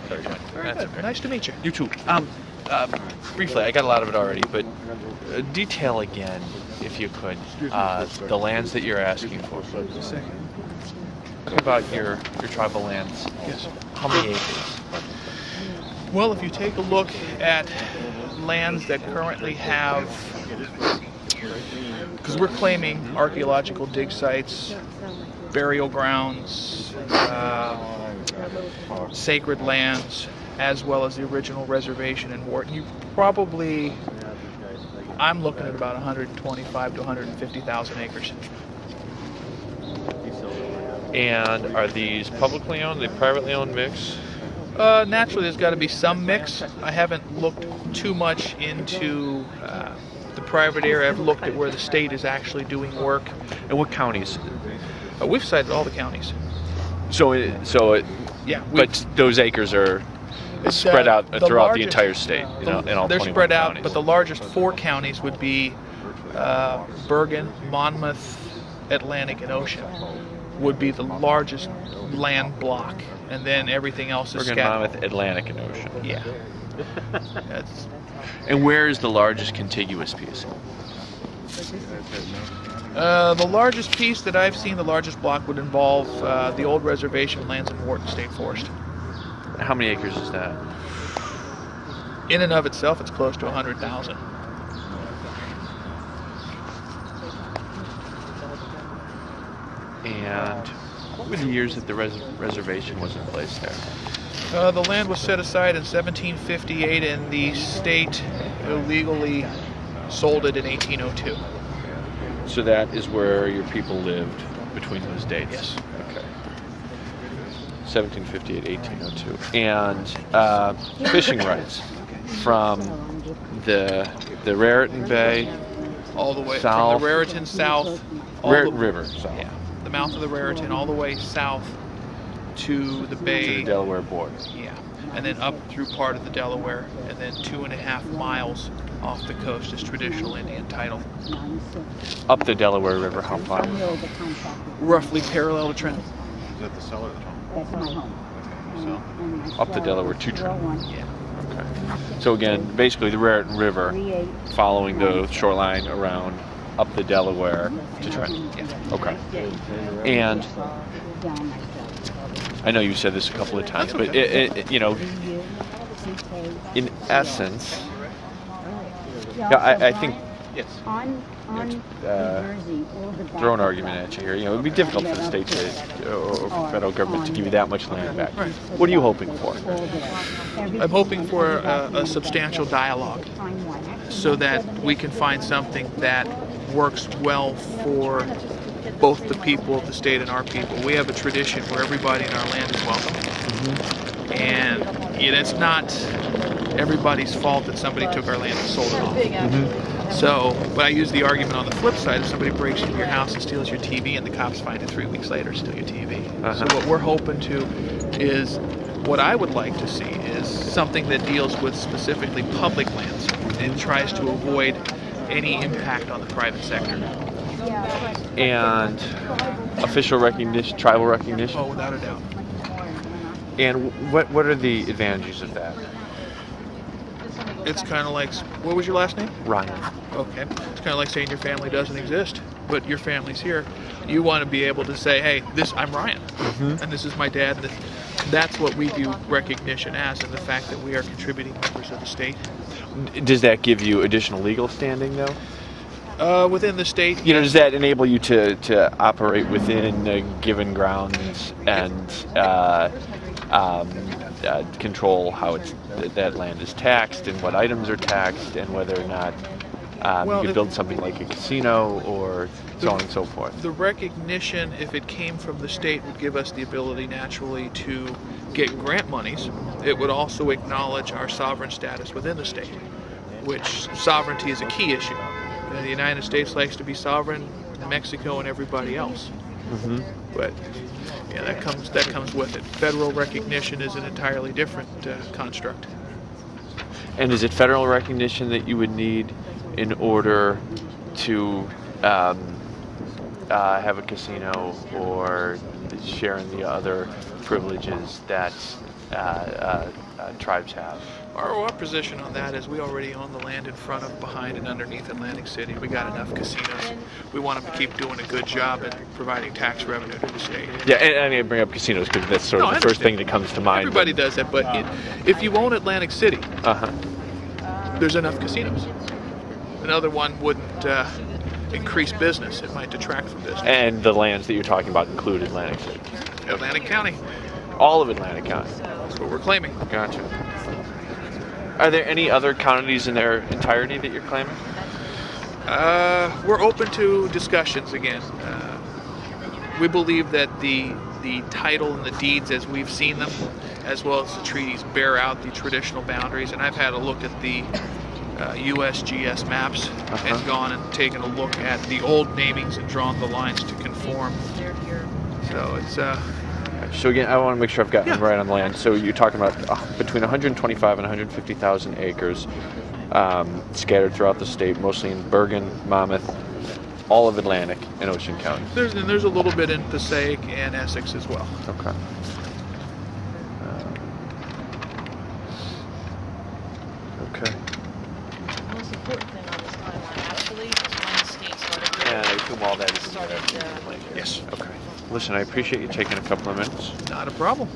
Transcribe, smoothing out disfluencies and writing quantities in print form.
Very good. Very good. Nice to meet you. You too. Briefly, I got a lot of it already, but detail again, if you could, the lands that you're asking for. Talk about your tribal lands. Yes. How many acres? Well, if you take a look at lands that currently have, because we're claiming archaeological dig sites, burial grounds, sacred lands, as well as the original reservation in Wharton, you probably, I'm looking at about 125 to 150,000 acres. And are these publicly owned? Are they privately owned mix? Naturally, there's got to be some mix. I haven't looked too much into the private area. I've looked at where the state is actually doing work. And what counties? We've cited all the counties. Yeah. But those acres are spread out throughout the entire state. In all they're 21 spread out, counties. but the largest 4 counties would be Bergen, Monmouth, Atlantic, and Ocean. Would be the largest land block, and then everything else is Bergen, scattered. Monmouth, Atlantic, and Ocean. Yeah. That's, And where is the largest contiguous piece? the largest piece that I've seen, the largest block, would involve the old reservation lands in Wharton State Forest. How many acres is that? In and of itself, it's close to 100,000. And what were the years that the reservation was in place there? The land was set aside in 1758, and the state illegally sold it in 1802. So that is where your people lived between those dates? Yes. Okay. 1758, 1802. And fishing rights from the Raritan Bay, All the way south, from the Raritan south, Raritan River, south, yeah, the mouth of the Raritan, all the way south to the bay, to the Delaware border. yeah, and then up through part of the Delaware, and then 2.5 miles off the coast is traditional Indian title. Up the Delaware River, how far? Roughly parallel to Trenton. Is that the cellar or the home? That's my home. So, Up the Delaware to Trenton. Yeah. Okay. So again, basically the Raritan River following the shoreline around up the Delaware to Trenton. Yeah. Okay. And I know you said this a couple of times, but in essence, I think Yes. throw an argument at you here. It would be difficult for the state or for the federal government to give you that much land back. Right. What are you hoping for? I'm hoping for a substantial dialogue so that we can find something that works well for both the people of the state and our people. We have a tradition where everybody in our land is welcome. Mm-hmm. And it's not everybody's fault that somebody took our land and sold it off. Mm-hmm. So, but I use the argument on the flip side: if somebody breaks into your house and steals your TV, and the cops find it 3 weeks later, steal your TV. So what we're hoping to is, what I would like to see is something that deals with specifically public lands and tries to avoid any impact on the private sector. And official recognition, tribal recognition? Oh, without a doubt. And what are the advantages of that? It's kind of like, what was your last name? Ryan. Okay. It's kind of like saying your family doesn't exist, but your family's here. You want to be able to say, hey, I'm Ryan, and this is my dad. And that's what we view recognition as, and the fact that we are contributing members of the state. Does that give you additional legal standing, though? Within the state. Does that enable you to operate within given grounds and control how that land is taxed and what items are taxed and whether or not you could build something like a casino or so on and so forth? The recognition, if it came from the state, would give us the ability naturally to get grant monies. It would also acknowledge our sovereign status within the state, which sovereignty is a key issue. The United States likes to be sovereign, Mexico and everybody else. Mm-hmm. But yeah, that comes with it. Federal recognition is an entirely different construct. And is it federal recognition that you would need in order to have a casino or share in the other privileges that tribes have? Our position on that is we already own the land in front of, behind, and underneath Atlantic City. We got enough casinos. We want to keep doing a good job at providing tax revenue to the state. Yeah, and I bring up casinos because that's sort of the first thing that comes to mind. Everybody does that, but if you own Atlantic City, there's enough casinos. Another one wouldn't increase business. It might detract from business. And the lands that you're talking about include Atlantic City? Atlantic County. All of Atlantic County? That's what we're claiming. Gotcha. Are there any other counties in their entirety that you're claiming? We're open to discussions again. We believe that the title and the deeds as we've seen them, as well as the treaties, bear out the traditional boundaries. And I've had a look at the USGS maps and gone and taken a look at the old namings and drawn the lines to conform. So it's... So again, I want to make sure I've gotten them right on the land. So you're talking about between 125 and 150,000 acres scattered throughout the state, mostly in Bergen, Monmouth, all of Atlantic and Ocean County. There's a little bit in Passaic and Essex as well. Okay. Okay. The most important thing on this timeline actually is when the state started. And I assume all that is in Started, there. Yes. Okay. Listen, I appreciate you taking a couple of minutes. Not a problem.